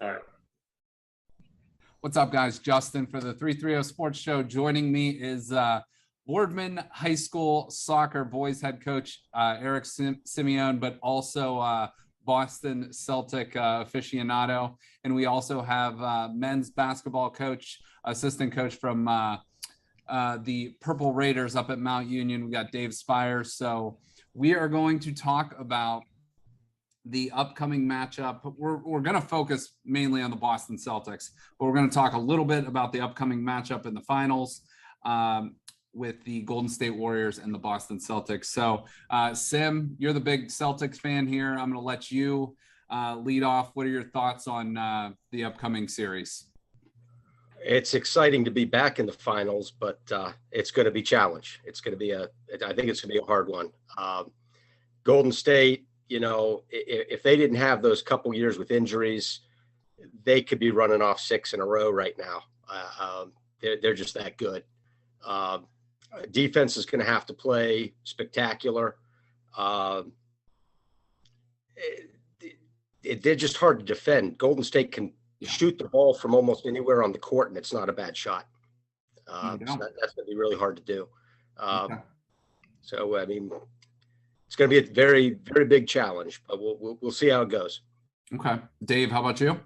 All right. What's up, guys? Justin for the 330 Sports Show. Joining me is Boardman High School soccer boys head coach Eric Simione, but also Boston Celtic aficionado. And we also have men's basketball coach, assistant coach from the Purple Raiders up at Mount Union. We got Dave Spires. So we are going to talk about the upcoming matchup. We're going to focus mainly on the Boston Celtics, but we're going to talk a little bit about the upcoming matchup in the finals with the Golden State Warriors and the Boston Celtics. So Sim, you're the big Celtics fan here. I'm going to let you lead off. What are your thoughts on the upcoming series? It's exciting to be back in the finals, but it's going to be challenged. It's going to be I think it's going to be a hard one. Golden State, you know, if they didn't have those couple years with injuries, they could be running off 6 in a row right now. They're just that good. Defense is going to have to play spectacular. They're just hard to defend. Golden State can shoot the ball from almost anywhere on the court, and it's not a bad shot. So that's going to be really hard to do. So, I mean, it's going to be a very, very big challenge, but we'll see how it goes. Okay. Dave, how about you?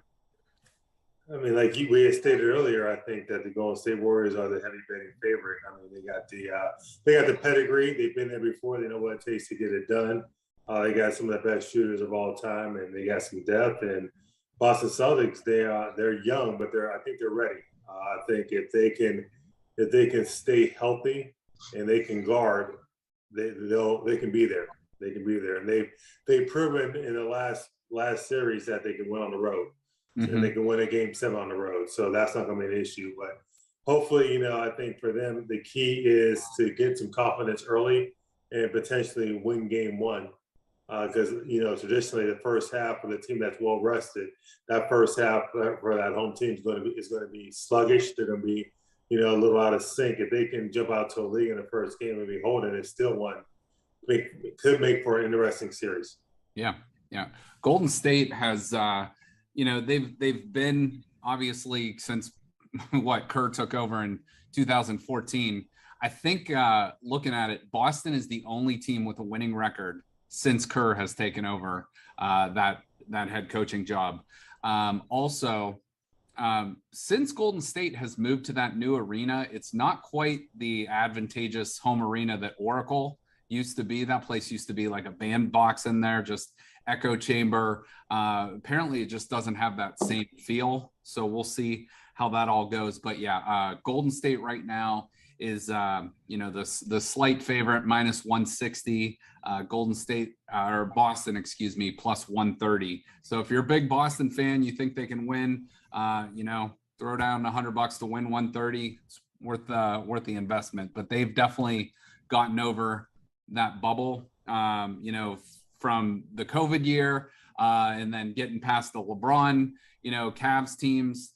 I mean, like we had stated earlier, I think that the Golden State Warriors are the heavy betting favorite. I mean, they got the pedigree. They've been there before. They know what it takes to get it done. They got some of the best shooters of all time, and they got some depth. And Boston Celtics, they're young, but I think they're ready. I think if they can stay healthy and they can guard, they can be there. They can be there, and they've proven in the last series that they can win on the road, and they can win a game 7 on the road. So that's not going to be an issue. But hopefully, you know, I think for them the key is to get some confidence early and potentially win game 1, because you know traditionally the first half for the team that's well rested, that first half for that home team is going to be sluggish. They're going to be, you know, a little out of sync. If they can jump out to a lead in the first game and be holding it, still won. It could make for an interesting series. Yeah. Golden State has, you know, they've been obviously since Kerr took over in 2014. I think looking at it, Boston is the only team with a winning record since Kerr has taken over that head coaching job. Also, since Golden State has moved to that new arena, it's not quite the advantageous home arena that Oracle used to be. That place used to be like a bandbox in there, just echo chamber. Apparently it just doesn't have that same feel. So we'll see how that all goes. But yeah, Golden State right now is, you know, the slight favorite, minus 160, Golden State or Boston, excuse me, plus 130. So if you're a big Boston fan, you think they can win, you know, throw down $100 to win 130. It's worth the investment, but they've definitely gotten over that bubble, you know, from the COVID year, and then getting past the LeBron, you know, Cavs teams.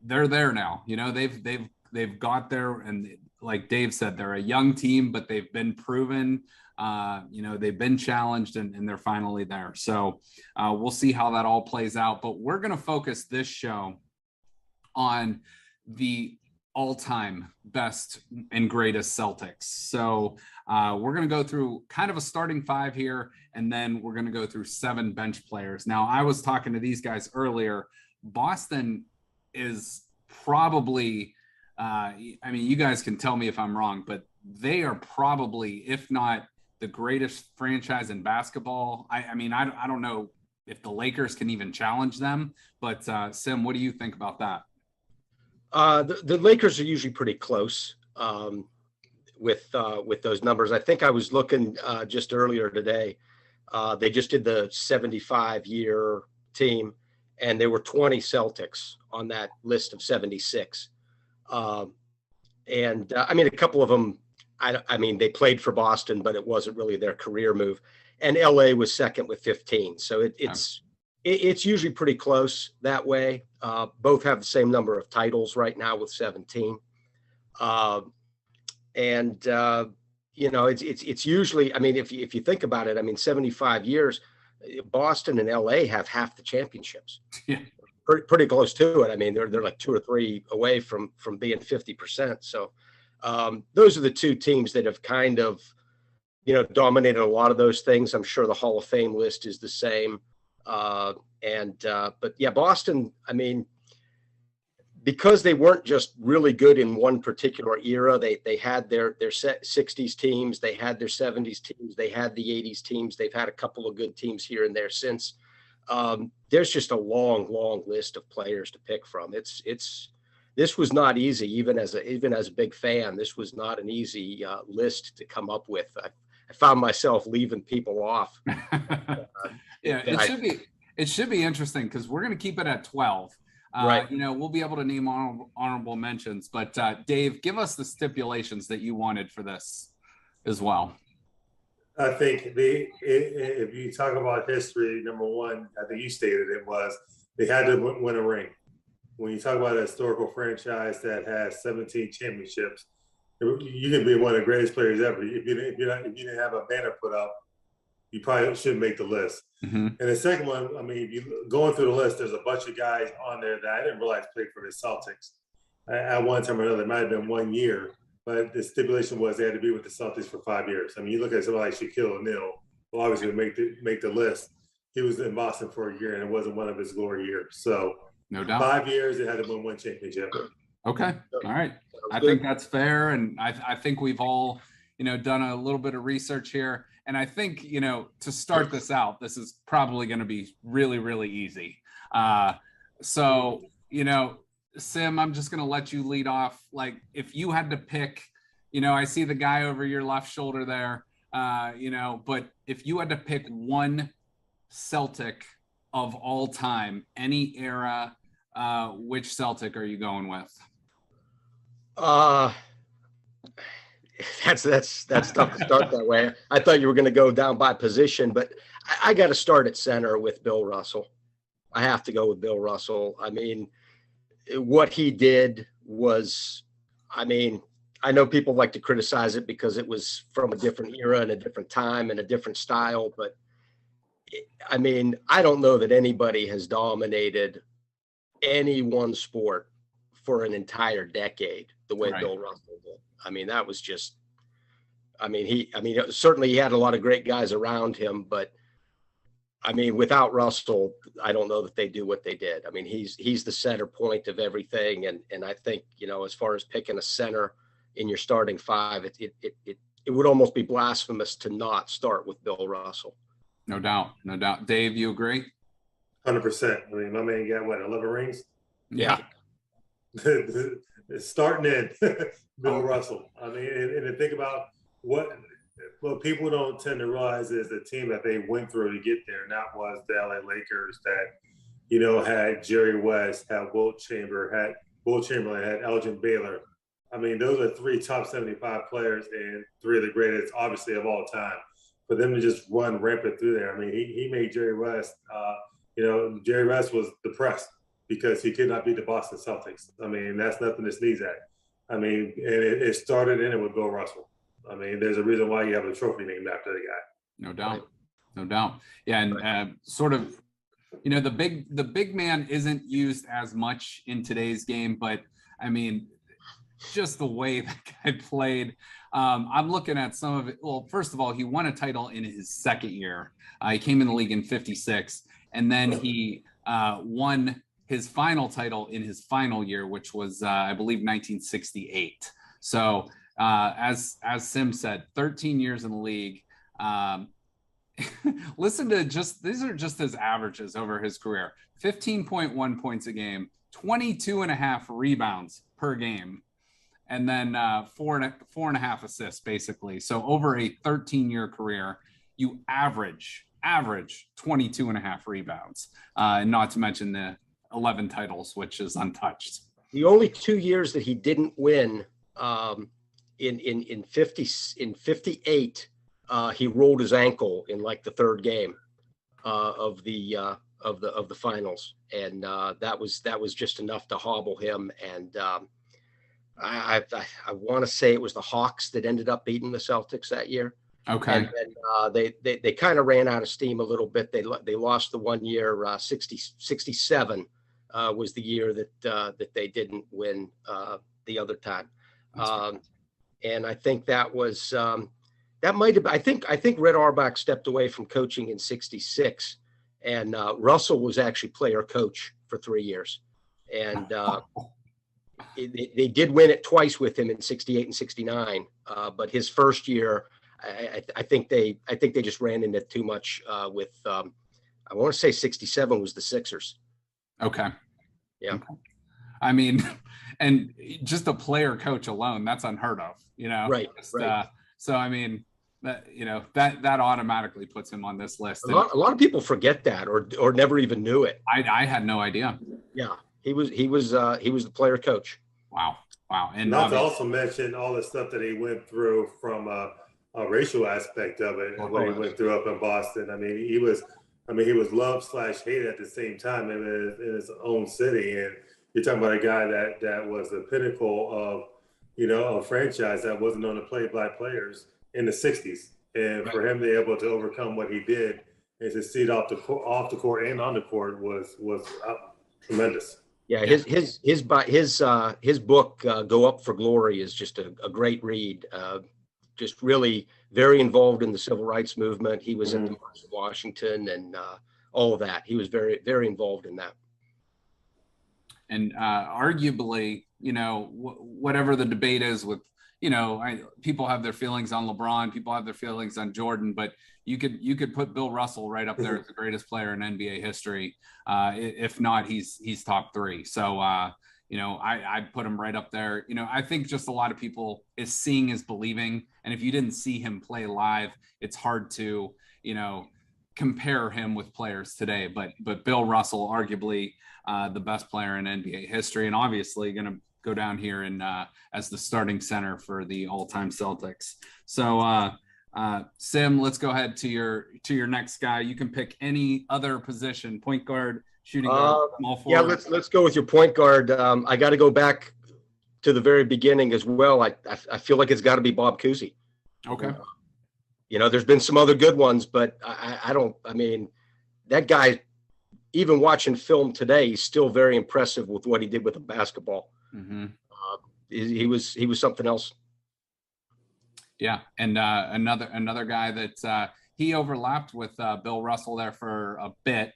They're there now. You know, they've got there, and like Dave said, they're a young team, but they've been proven. You know, they've been challenged, and they're finally there. So we'll see how that all plays out. But we're going to focus this show on the all-time best and greatest Celtics. So we're going to go through kind of a starting 5 here, and then we're going to go through 7 bench players. Now, I was talking to these guys earlier. Boston is probably, I mean, you guys can tell me if I'm wrong, but they are probably, if not the greatest franchise in basketball. I mean, I don't know if the Lakers can even challenge them, but Sim, what do you think about that? The Lakers are usually pretty close with those numbers. I think I was looking just earlier today. They just did the 75-year team, and there were 20 Celtics on that list of 76. And I mean, a couple of them, I mean, they played for Boston, but it wasn't really their career move. And LA was second with 15. So it's usually pretty close that way. Both have the same number of titles right now with 17. You know, it's usually, I mean, if you think about it, I mean, 75 years, Boston and LA have half the championships. Yeah. Pretty close to it. I mean, they're like 2 or 3 away from being 50%. So those are the two teams that have kind of, dominated a lot of those things. I'm sure the Hall of Fame list is the same. But yeah, Boston, I mean, because they weren't just really good in one particular era, they had their 60s teams, they had their 70s teams, they had the 80s teams, they've had a couple of good teams here and there since. There's just a long list of players to pick from. This was not easy, even as a big fan. This was not an easy list to come up with. I found myself leaving people off. Yeah, it should be interesting because we're going to keep it at 12. Right. We'll be able to name honorable mentions, but Dave, give us the stipulations that you wanted for this as well. I think if you talk about history, number one, I think you stated it was they had to win a ring. When you talk about a historical franchise that has 17 championships, you can be one of the greatest players ever. If you didn't have a banner put up, you probably shouldn't make the list. Mm-hmm. And the second one, I mean, if you going through the list, there's a bunch of guys on there that I didn't realize played for the Celtics. At one time or another, it might have been 1 year, but the stipulation was they had to be with the Celtics for 5 years. I mean, you look at somebody like Shaquille O'Neal, who obviously would make the list. He was in Boston for a year, and it wasn't one of his glory years. So, no doubt, 5 years, they had to win one championship. Okay, all right. I think that's fair, and I think we've all, done a little bit of research here. And I think, to start this out, this is probably going to be really, really easy. So, Sim, I'm just going to let you lead off. Like, if you had to pick, I see the guy over your left shoulder there, but if you had to pick one Celtic of all time, any era, which Celtic are you going with? That's tough to start that way. I thought you were going to go down by position, but I got to start at center with Bill Russell. I have to go with Bill Russell. I mean, what he did was, I mean, I know people like to criticize it because it was from a different era and a different time and a different style, but I mean, I don't know that anybody has dominated any one sport for an entire decade the way Right. Bill Russell did. I mean, that was just, certainly he had a lot of great guys around him, but I mean, without Russell, I don't know that they do what they did. I mean, he's the center point of everything. And I think, as far as picking a center in your starting five, it would almost be blasphemous to not start with Bill Russell. No doubt. Dave, you agree? 100%. I mean, my man got 11 rings? Yeah. Starting in Bill Russell. I mean, and to think about what people don't tend to realize is the team that they went through to get there. And that was the LA Lakers that, had Jerry West, had Wilt Chamberlain, had Elgin Baylor. I mean, those are 3 top 75 players and 3 of the greatest, obviously, of all time. For them to just run rampant through there, I mean, he made Jerry West, Jerry West was depressed because he could not beat the Boston Celtics. I mean, that's nothing to sneeze at. I mean, and it started in it with Bill Russell. I mean, there's a reason why you have a trophy named after the guy. No doubt. Yeah, and sort of, the big man isn't used as much in today's game, but I mean, just the way that guy played. I'm looking at some of it. Well, first of all, he won a title in his second year. He came in the league in '56, and then he won his final title in his final year, which was, I believe, 1968. So, as Sim said, 13 years in the league. Listen to these are just his averages over his career: 15.1 points a game, 22.5 rebounds per game, and then 4.5 assists, basically. So over a 13-year career, you average 22.5 rebounds, and not to mention the 11 titles, which is untouched. The only 2 years that he didn't win, in 58, he rolled his ankle in like the third game of the finals, and that was just enough to hobble him. And I want to say it was the Hawks that ended up beating the Celtics that year. Okay. And then they kind of ran out of steam a little bit. They lost the 1 year, 67 was the year that they didn't win the other time. And I think that was that might have. I think Red Auerbach stepped away from coaching in 66, and Russell was actually player coach for 3 years, and they did win it twice with him in 68 and 69. But his first year, I think they just ran into too much with. I want to say 67 was the Sixers. Okay. Yeah. Okay. I mean, and just a player coach alone, that's unheard of, Right. Just, right. So, I mean, that automatically puts him on this list. A lot of people forget that or never even knew it. I had no idea. Yeah. He was the player coach. Wow. And not to also mention all the stuff that he went through from a racial aspect of it, and what he went through up in Boston. I mean, he was loved/hated at the same time in his own city. And you're talking about a guy that was the pinnacle of, a franchise that wasn't known to play black players in the 60s. And for him to be able to overcome what he did and succeed off the court and on the court was tremendous. Yeah, his book Go Up for Glory is just a great read. Just really very involved in the civil rights movement. He was in the March of Washington and all of that. He was very, very involved in that. And arguably, whatever the debate is with, people have their feelings on LeBron, people have their feelings on Jordan, but you could put Bill Russell right up there as the greatest player in NBA history. If not, he's top 3. So, I'd put him right up there. I think just a lot of people is seeing is believing. And if you didn't see him play live, it's hard to, compare him with players today. But Bill Russell, arguably the best player in NBA history, and obviously going to go down here and as the starting center for the all-time Celtics. So Sim, let's go ahead to your next guy. You can pick any other position: point guard, shooting guard, small forward. Yeah, let's go with your point guard. I got to go back to the very beginning as well. I feel like it's got to be Bob Cousy. Okay. There's been some other good ones, but I mean, that guy, even watching film today, he's still very impressive with what he did with the basketball. Mm-hmm. He was something else. Yeah, and another guy that he overlapped with Bill Russell there for a bit.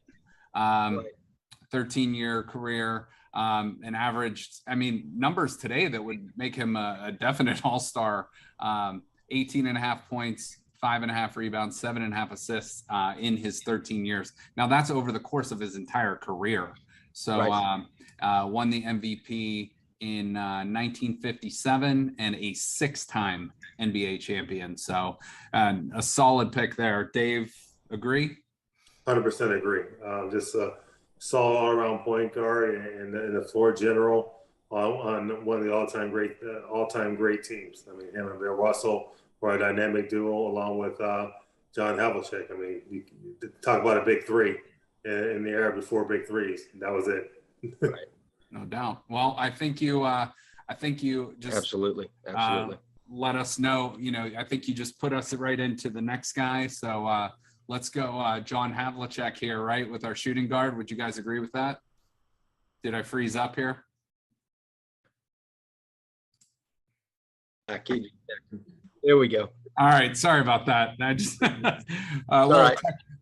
13-year career, and averaged, numbers today that would make him a definite all-star. 18.5 points, 5.5 rebounds, 7.5 assists in his 13 years. Now that's over the course of his entire career. So won the MVP in 1957 and a 6-time NBA champion. So a solid pick there. Dave, agree? 100% agree. Just a solid all-around point guard and the floor general on one of the all-time great teams. Him and Bill Russell were a dynamic duo along with John Havlicek. You talk about a big three in the era before big threes. That was it. Right. No doubt. Well, I think you just absolutely let us know. I think you just put us right into the next guy. So let's go John Havlicek here, right, with our shooting guard. Would you guys agree with that? Did I freeze up here? There we go. All right. Sorry about that. I just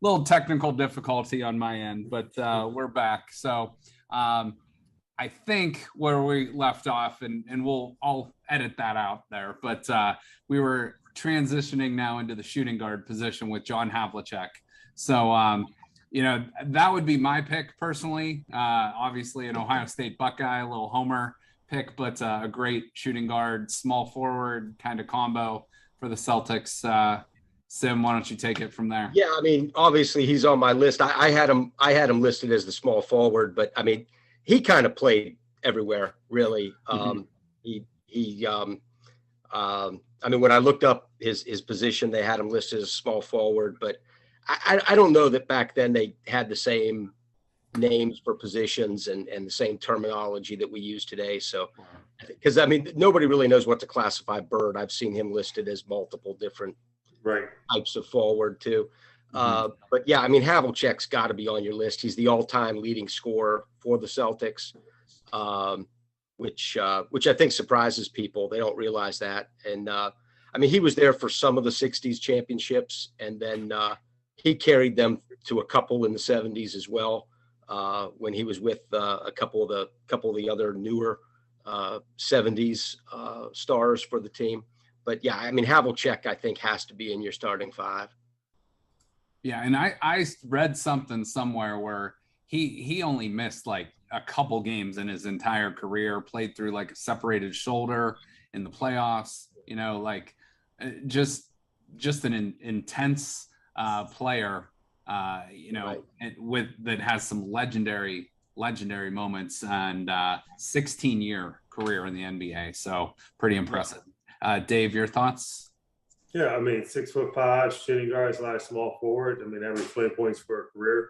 little technical difficulty on my end, but we're back. So I think where we left off, and I'll edit that out there, but we were transitioning now into the shooting guard position with John Havlicek. So, that would be my pick personally. Obviously an Ohio State Buckeye, a little homer pick, but a great shooting guard, small forward kind of combo for the Celtics. Sim, why don't you take it from there? Yeah, obviously he's on my list. I had him listed as the small forward, but he kind of played everywhere, really. When I looked up his position, they had him listed as small forward, but I don't know that back then they had the same names for positions and the same terminology that we use today. So, because nobody really knows what to classify Bird. I've seen him listed as multiple different Right. types of forward too. But yeah, I mean, Havlicek's got to be on your list. He's the all-time leading scorer for the Celtics, which I think surprises people. They don't realize that. And I mean, he was there for some of the '60s championships, and then he carried them to a couple in the '70s as well, when he was with a couple of the other newer '70s stars for the team. But yeah, I mean, Havlicek, I think, has to be in your starting five. Yeah, and I read something somewhere where he only missed like a couple games in his entire career, played through like a separated shoulder in the playoffs, you know, like just an intense player, you know, Right. and with that has some legendary moments, and 16-year career in the NBA. So pretty impressive. Dave, your thoughts? Yeah, I mean, 6'5", shooting guard / small forward. I mean, average 20 points for a career.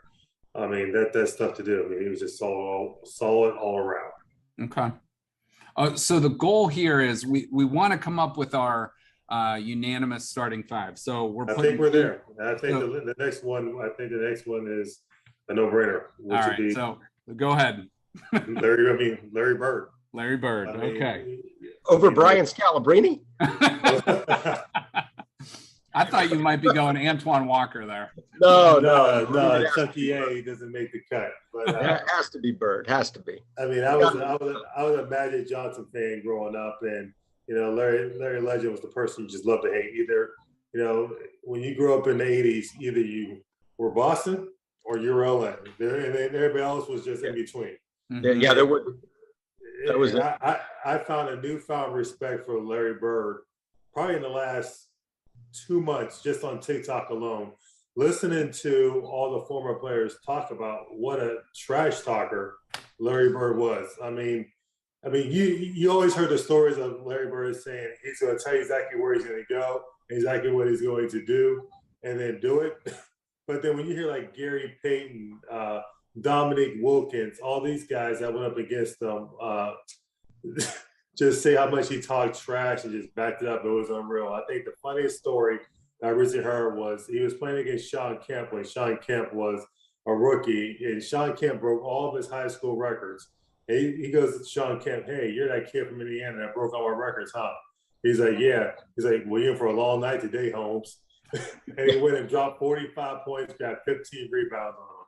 I mean, that's tough to do. I mean, he was just solid all around. Okay. So the goal here is we want to come up with our unanimous starting five. So I think we're there. I think the next one. I think the next one is a no-brainer. All right. So go ahead. Larry Bird. Larry Bird. Okay. Over Brian Scalabrine? I thought you might be going Antoine Walker there. No. Chucky A doesn't make the cut. But it has to be Bird. Has to be. I mean, I was a Magic Johnson fan growing up, and you know, Larry Legend was the person you just loved to hate. Either, you know, when you grew up in the '80s, either you were Boston or you were LA. And then everybody else was just in between. Mm-hmm. Yeah, there were. That was. I found a newfound respect for Larry Bird probably in the last 2 months, just on TikTok alone, listening to all the former players talk about what a trash talker Larry Bird was. I mean, you always heard the stories of Larry Bird saying he's going to tell you exactly where he's going to go, exactly what he's going to do, and then do it. But then when you hear like Gary Payton, Dominique Wilkins, all these guys that went up against them, just say how much he talked trash and just backed it up. It was unreal. I think the funniest story I recently heard was he was playing against Sean Kemp when Sean Kemp was a rookie, and Sean Kemp broke all of his high school records. And he goes to Sean Kemp, "Hey, you're that kid from Indiana that broke all my records, huh?" He's like, "Yeah." He's like, "Well, you're in for a long night today, Holmes." And he went and dropped 45 points, got 15 rebounds on him.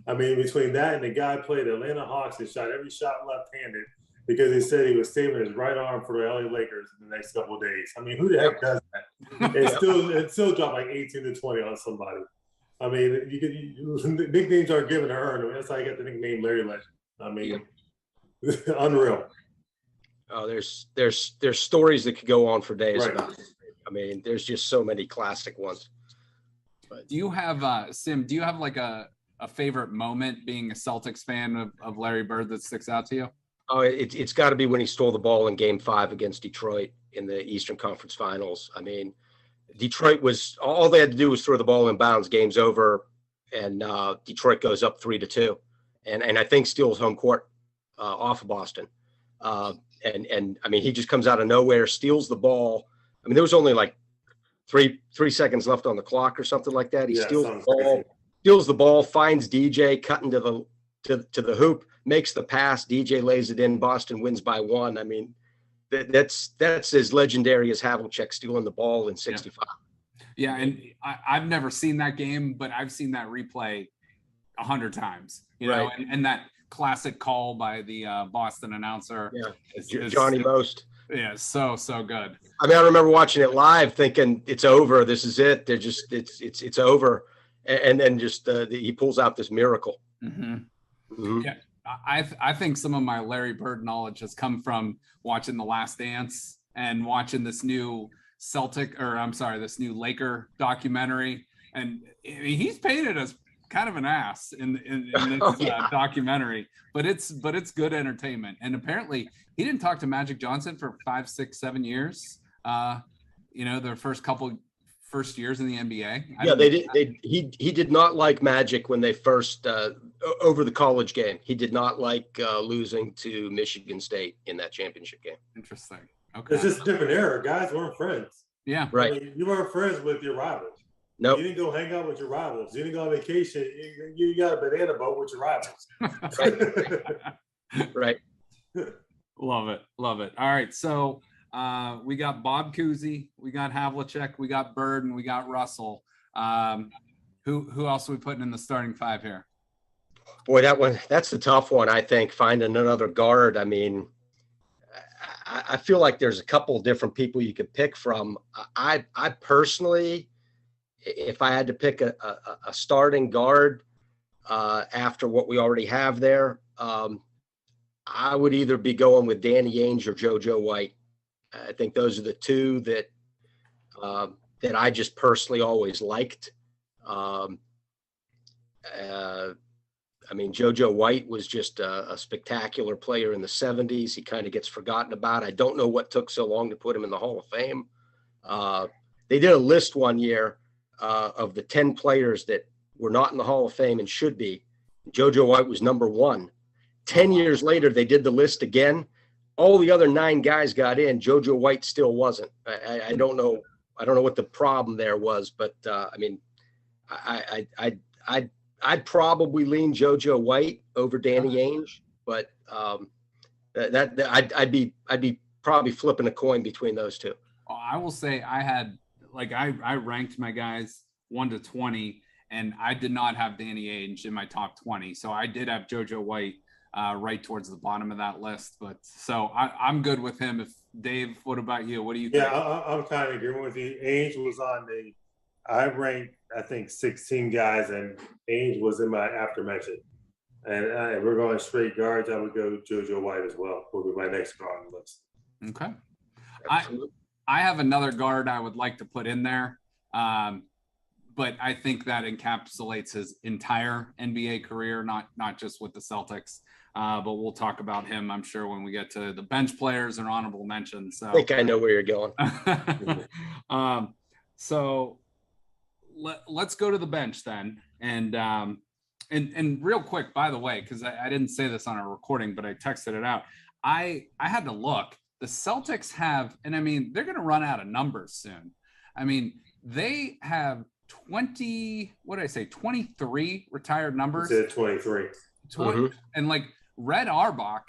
I mean, between that and the guy played Atlanta Hawks and shot every shot left-handed, because he said he was saving his right arm for the LA Lakers in the next couple of days. I mean, who the heck does that? It still dropped like 18 to 20 on somebody. I mean, nicknames are given to earn. That's how you got the nickname Larry Legend. I mean, unreal. Oh, there's stories that could go on for days Right. about it. I mean, there's just so many classic ones. But do you have Sim? Do you have like a favorite moment being a Celtics fan of Larry Bird that sticks out to you? Oh, it's got to be when he stole the ball in Game 5 against Detroit in the Eastern Conference Finals. I mean, Detroit was all they had to do was throw the ball in bounds. Game's over, and Detroit goes up 3-2, and I think steals home court off of Boston. And I mean, he just comes out of nowhere, steals the ball. I mean, there was only like three seconds left on the clock or something like that. He steals the ball, finds DJ cutting to the hoop, makes the pass. DJ lays it in. Boston wins by 1. I mean, that's as legendary as Havlicek stealing the ball in '65. Yeah, and I've never seen that game, but I've seen that replay 100 times. You know, and that classic call by the Boston announcer. Yeah, it's Johnny Most. Yeah, so good. I mean, I remember watching it live, thinking it's over. This is it. They're just it's over, and then just he pulls out this miracle. Mm-hmm. Mm-hmm. Yeah, I think some of my Larry Bird knowledge has come from watching The Last Dance and watching this new this new Laker documentary, and he's painted as kind of an ass in this documentary, but it's good entertainment. And apparently he didn't talk to Magic Johnson for 5, 6, 7 years. You know, their first years in the NBA. He did not like Magic when they first over the college game. He did not like losing to Michigan State in that championship game. Interesting. Okay. It's just a different era. Guys weren't friends. Yeah. Right. I mean, you weren't friends with your rivals. Nope. You didn't go hang out with your rivals. You didn't go on vacation. You got a banana boat with your rivals. Right. Love it. Love it. All right. So we got Bob Cousy, we got Havlicek, we got Bird, and we got Russell. Who else are we putting in the starting five here? Boy, that's the tough one, I think, finding another guard. I mean, I feel like there's a couple of different people you could pick from. I personally, if I had to pick a starting guard after what we already have there, I would either be going with Danny Ainge or JoJo White. I think those are the two that I just personally always liked. I mean, JoJo White was just a spectacular player in the 70s. He kind of gets forgotten about. I don't know what took so long to put him in the Hall of Fame. They did a list one year of the 10 players that were not in the Hall of Fame and should be. JoJo White was number 1. 10 years later, they did the list again. All the other 9 guys got in. JoJo White still wasn't. I don't know. I don't know what the problem there was, but I mean, I'd probably lean JoJo White over Danny Ainge, but I'd be probably flipping a coin between those two. I will say I ranked my guys 1 to 20, and I did not have Danny Ainge in my top 20. So I did have JoJo White right towards the bottom of that list. But so I'm good with him. If Dave, what about you? What do you think? Yeah, I'm kind of agreeing with you. Ainge was on I ranked, I think, 16 guys, and Ainge was in my after mention. And if we're going straight guards, I would go JoJo White as well. Will be my next guard on the list. Okay. I have another guard I would like to put in there, but I think that encapsulates his entire NBA career, not just with the Celtics. But we'll talk about him, I'm sure, when we get to the bench players and honorable mentions. So I think I know where you're going. So let's go to the bench then. And real quick, by the way, because I didn't say this on a recording, but I texted it out. I had to look. The Celtics have, and I mean, they're going to run out of numbers soon. I mean, they have 23 retired numbers. You said 23. 20, and like Red Auerbach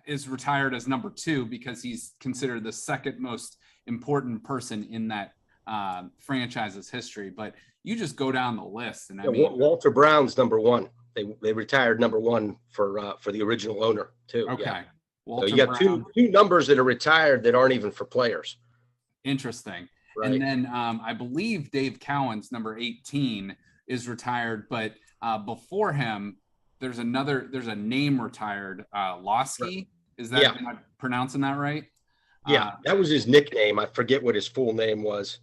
is retired as number 2 because he's considered the second most important person in that franchise's history. But you just go down the list, and I mean, Walter Brown's number 1. They retired number 1 for the original owner too. Okay. Yeah. Walter so you got two numbers that are retired that aren't even for players. Interesting. Right. And then I believe Dave Cowan's number 18 is retired, but before him, there's a name retired, Losky. Right. Is that, am I pronouncing that right? Yeah, that was his nickname. I forget what his full name was.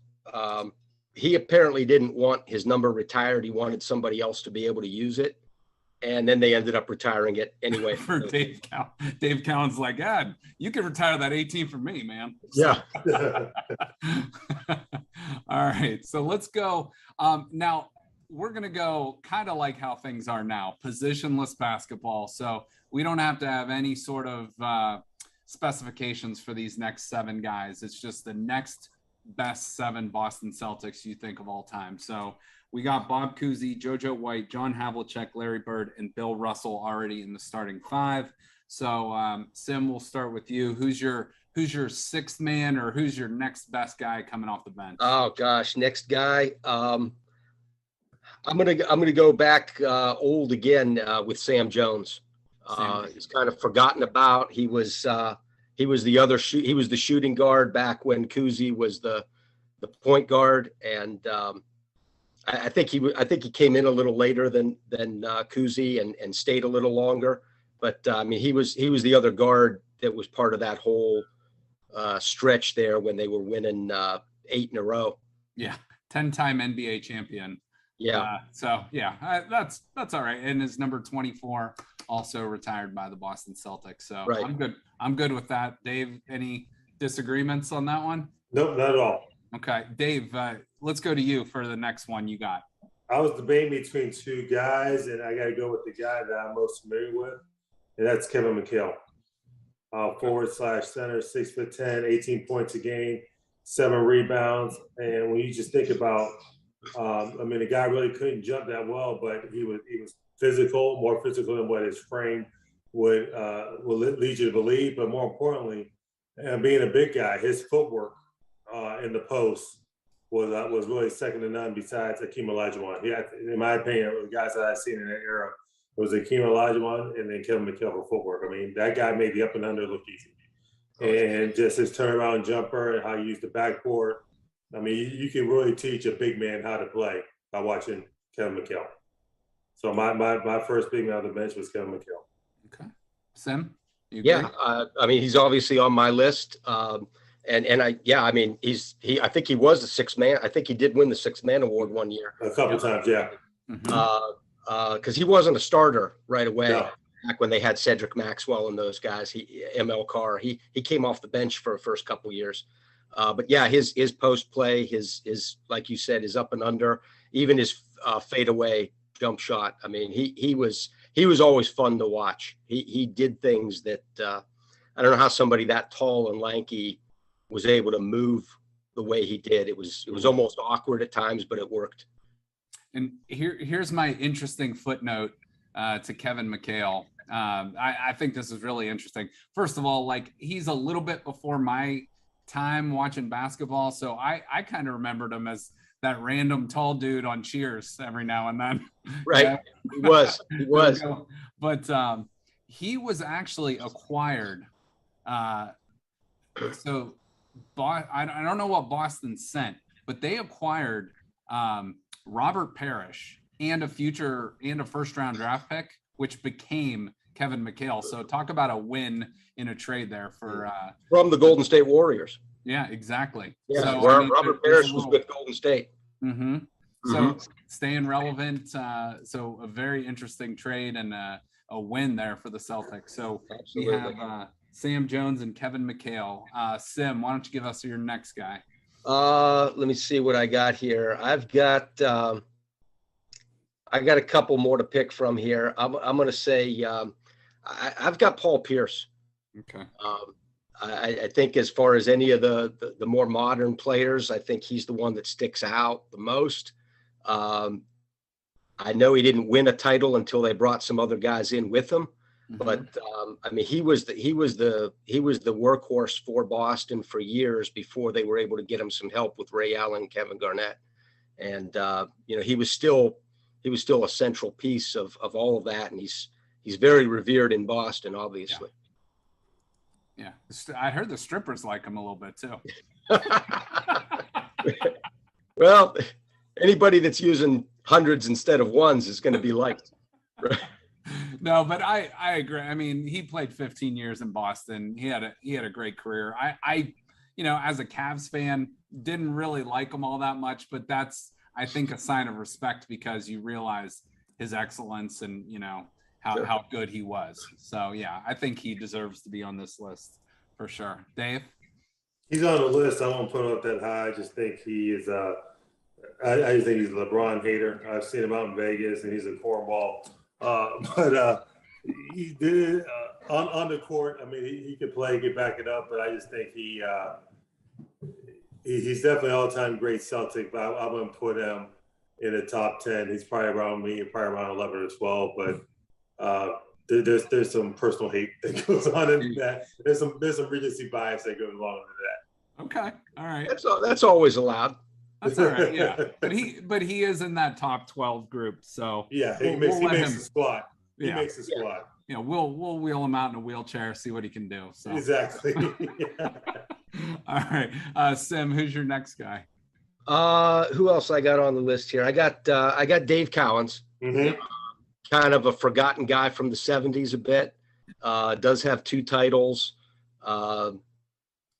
He apparently didn't want his number retired. He wanted somebody else to be able to use it. And then they ended up retiring it anyway. For Dave Cowan. Dave Cowan's like, God, you can retire that 18 for me, man. Yeah. All right. So let's go. Now we're going to go kind of like how things are now, positionless basketball. So we don't have to have any sort of specifications for these next 7 guys. It's just the next best 7 Boston Celtics you think of all time. So we got Bob Cousy, JoJo White, John Havlicek, Larry Bird, and Bill Russell already in the starting 5. So Sim, we'll start with you. Who's your 6th man, or who's your next best guy coming off the bench? Oh gosh, next guy. I'm gonna go back old again with Sam Jones. He's kind of forgotten about. He was the shooting guard back when Cousy was the point guard, and I think he came in a little later than Cousy and stayed a little longer. But I mean, he was the other guard that was part of that whole stretch there when they were winning 8 in a row. Yeah, 10-time NBA champion. Yeah. That's all right. And his number 24 also retired by the Boston Celtics. So right. I'm good with that. Dave, any disagreements on that one? Nope, not at all. Okay, Dave, let's go to you for the next one you got. I was debating between 2 guys, and I got to go with the guy that I'm most familiar with, and that's Kevin McHale. Forward/center, 6'10", 18 points a game, 7 rebounds. And when you just think about, I mean, the guy really couldn't jump that well, but he was physical, more physical than what his frame would lead you to believe. But more importantly, being a big guy, his footwork in the post was really second to none. Besides Akeem Olajuwon, in my opinion, the guys that I've seen in that era, it was Akeem Olajuwon and then Kevin McHale for footwork. I mean, that guy made the up and under look easy, and just his turnaround jumper and how he used the backboard. I mean, you can really teach a big man how to play by watching Kevin McHale. So my first big man on the bench was Kevin McHale. Okay, Sim, you agree? Yeah, I mean, he's obviously on my list. I mean, I think he was the sixth man. I think he did win the sixth man award one year. A couple times, yeah. Because he wasn't a starter right away. No. Back when they had Cedric Maxwell and those guys, ML Carr, he came off the bench for the first couple years. But yeah, his post play, his like you said, his up and under, even his fadeaway jump shot. I mean, he was always fun to watch. He did things that I don't know how somebody that tall and lanky was able to move the way he did. It was almost awkward at times, but it worked. And here's my interesting footnote to Kevin McHale. I think this is really interesting. First of all, like, he's a little bit before my time watching basketball, so I kind of remembered him as that random tall dude on Cheers every now and then. Right. Yeah. He was. But he was actually acquired. So I don't know what Boston sent, but they acquired Robert Parrish and a first round draft pick, which became Kevin McHale. So talk about a win in a trade there for from the Golden State Warriors. Yeah, exactly. Yeah, so, Robert Parrish was with Golden State. Mm-hmm. So staying relevant. So a very interesting trade and a win there for the Celtics. So absolutely. We have Sam Jones and Kevin McHale. Sim, why don't you give us your next guy? Let me see what I got here. I've got a couple more to pick from here. I'm going to say I've got Paul Pierce. Okay. I think as far as any of the more modern players, I think he's the one that sticks out the most. I know he didn't win a title until they brought some other guys in with him, but I mean, he was the workhorse for Boston for years before they were able to get him some help with Ray Allen and Kevin Garnett. And he was still a central piece of all of that, and he's very revered in Boston, obviously. Yeah, I heard the strippers like him a little bit too. Well, anybody that's using hundreds instead of ones is going to be liked. No, but I agree. I mean, he played 15 years in Boston. He had a great career. I as a Cavs fan, didn't really like him all that much, but that's, I think, a sign of respect because you realize his excellence and how good he was. So yeah, I think he deserves to be on this list for sure. Dave? He's on the list. I won't put him up that high. I just think he is I just think he's a LeBron hater. I've seen him out in Vegas and he's a cornball. But he did on the court. I mean, he could play, get back it up, but I just think he's definitely all-time great Celtic, but I wouldn't put him in the top 10. He's probably around me, probably around 11 or 12, but there's some personal hate that goes on in that. There's some Regency bias that goes along with that. Okay, all right. That's always allowed. That's all right. Yeah, but he is in that top 12 group. So yeah, he makes the squad. He makes the squad. We'll wheel him out in a wheelchair, see what he can do. So exactly. All right, Sim, who's your next guy? Who else I got on the list here? I got Dave Cowens. Kind of a forgotten guy from the 70s a bit. Does have 2 titles.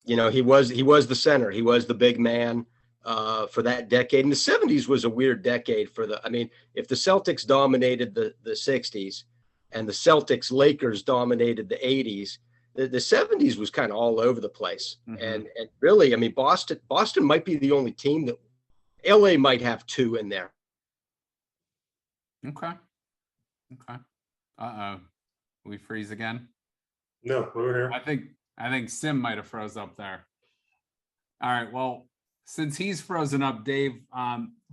He was the center. He was the big man for that decade. And the 70s was a weird decade if the Celtics dominated the 60s and the Celtics Lakers dominated the 80s, the 70s was kind of all over the place. And really, I mean, Boston might be the only team that LA might have 2 in there. Okay. We freeze again? No, we're here. I think Sim might have froze up there. All right. Well, since he's frozen up, Dave,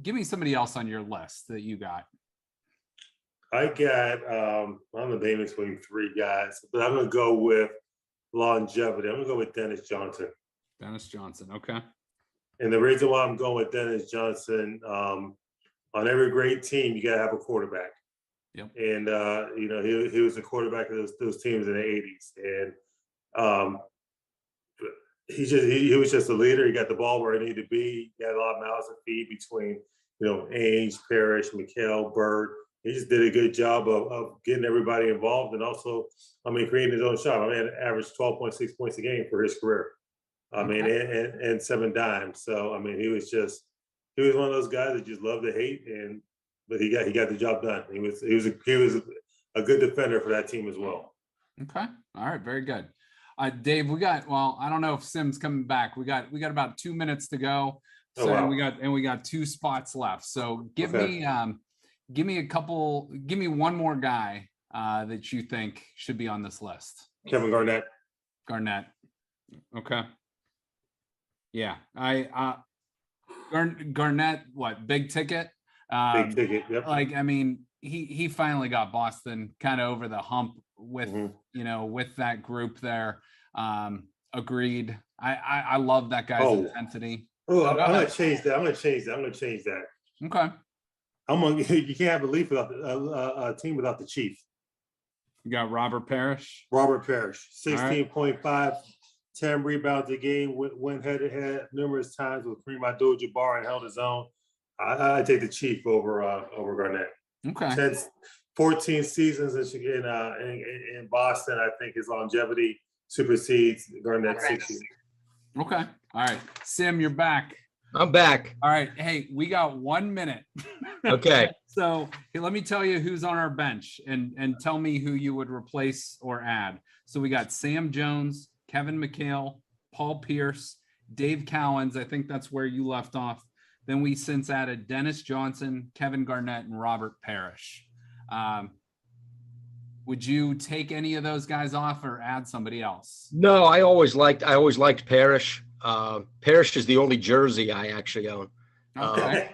give me somebody else on your list that you got. I got I'm debating between three guys, but I'm gonna go with longevity. I'm gonna go with Dennis Johnson. Dennis Johnson. Okay. And the reason why I'm going with Dennis Johnson, on every great team, you gotta have a quarterback. Yep. And he was the quarterback of those teams in the '80s, and he was just a leader. He got the ball where it needed to be. He had a lot of mouths to feed between Ainge, Parrish, McHale, Bird. He just did a good job of getting everybody involved, and also, creating his own shot. Averaged 12.6 points a game for his career. And 7 dimes. So he was one of those guys that just loved to hate, but he got the job done. He was a good defender for that team as well. Okay. All right. Very good. Dave, I don't know if Sim's coming back. We got about 2 minutes to go. So we got 2 spots left. So give me one more guy that you think should be on this list. Kevin Garnett. Garnett. Okay. Yeah. Garnett, what, big ticket? Big ticket, yep. He finally got Boston kind of over the hump with with that group there. Agreed. I love that guy's intensity. I'm gonna change that. Okay. You can't have a leaf without a team without the Chief. You got Robert Parrish. 16.5, 10 rebounds a game, went head to head numerous times with Kareem Abdul-Jabbar and held his own. I take the Chief over Garnett. Okay. 14 seasons in Boston. I think his longevity supersedes Garnett's 60. Okay. All right. Sim, you're back. I'm back. All right. Hey, we got 1 minute. Okay. So let me tell you who's on our bench and tell me who you would replace or add. So we got Sam Jones, Kevin McHale, Paul Pierce, Dave Cowens. I think that's where you left off. Then we since added Dennis Johnson, Kevin Garnett, and Robert Parrish. Would you take any of those guys off or add somebody else? No, I always liked Parrish. Parrish is the only jersey I actually own. Okay.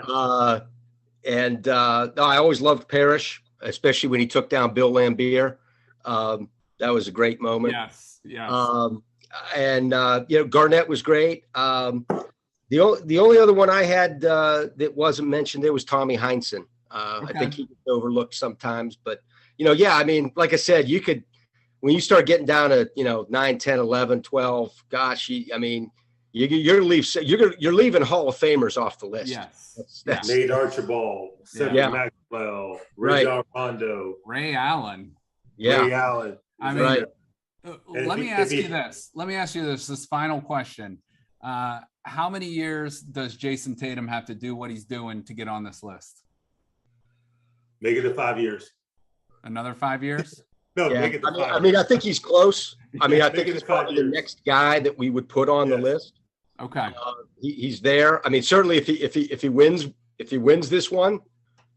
No, I always loved Parrish, especially when he took down Bill Laimbeer. That was a great moment. Yes. Garnett was great. The only other one I had that wasn't mentioned there was Tommy Heinsohn. I think he gets overlooked sometimes, but like I said, when you start getting down to 9, 10, 11, 12, gosh, you're leaving Hall of Famers off the list. Yes. That's Nate Archibald, Cedric Maxwell, Ray Rondo, Ray Allen. Yeah. Ray Allen. Let me ask you this. This final question. How many years does Jason Tatum have to do what he's doing to get on this list? Make it to 5 years. Another 5 years? No, yeah. Make it to 5 years. I think he's close. I think he's probably the next guy that we would put on the list. Okay. He's there. Certainly if he wins this one,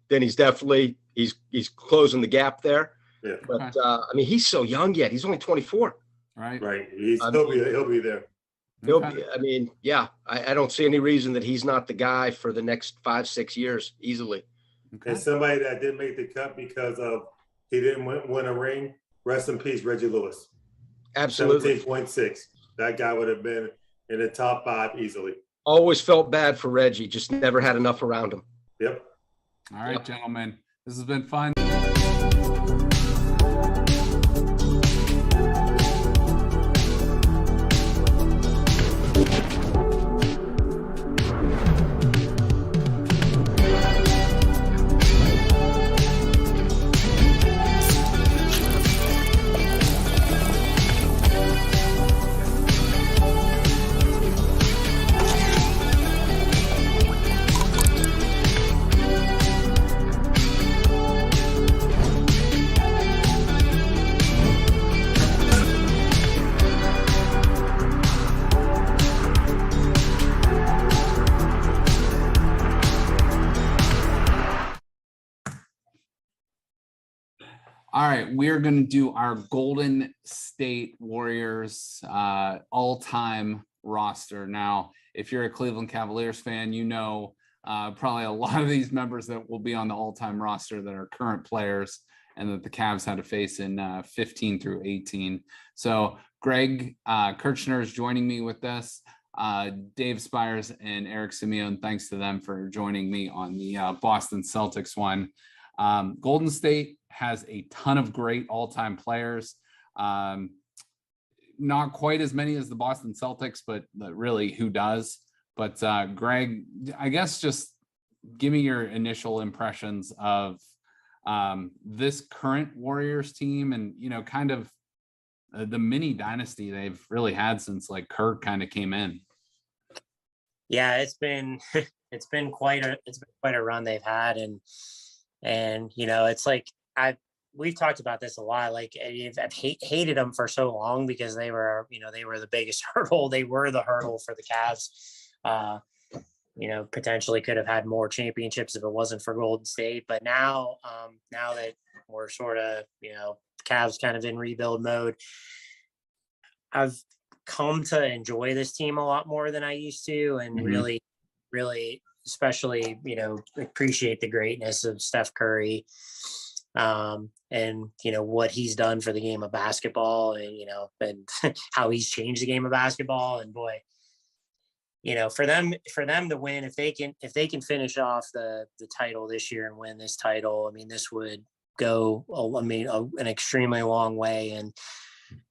then he's definitely he's closing the gap there. Yeah. But he's so young yet. He's only 24. Right. He'll be there. I don't see any reason that he's not the guy for the next 5-6 years easily. Okay. And somebody that didn't make the cut because of he didn't win a ring. Rest in peace, Reggie Lewis. Absolutely. 17.6. That guy would have been in the top 5 easily. Always felt bad for Reggie. Just never had enough around him. Yep. All right, gentlemen. This has been fun. All right, we're going to do our Golden State Warriors all-time roster. Now, if you're a Cleveland Cavaliers fan, probably a lot of these members that will be on the all-time roster that are current players and that the Cavs had to face in 15 through 18. So Greg Kirchner is joining me with this. Dave Spires and Eric Simione, thanks to them for joining me on the Boston Celtics one. Golden State has a ton of great all-time players. Not quite as many as the Boston Celtics, but really, who does? But Greg, I guess just give me your initial impressions of this current Warriors team and, kind of the mini dynasty they've really had since like Kirk kind of came in. Yeah, it's been quite a run they've had. And it's like, we've talked about this a lot. Like I've hated them for so long because they were the biggest hurdle. They were the hurdle for the Cavs. Potentially could have had more championships if it wasn't for Golden State. But now that we're sort of, Cavs kind of in rebuild mode, I've come to enjoy this team a lot more than I used to, and really, really, especially, appreciate the greatness of Steph Curry. And what he's done for the game of basketball, and how he's changed the game of basketball. And boy, for them to win, if they can finish off the title this year and win this title, I mean, this would go, an extremely long way and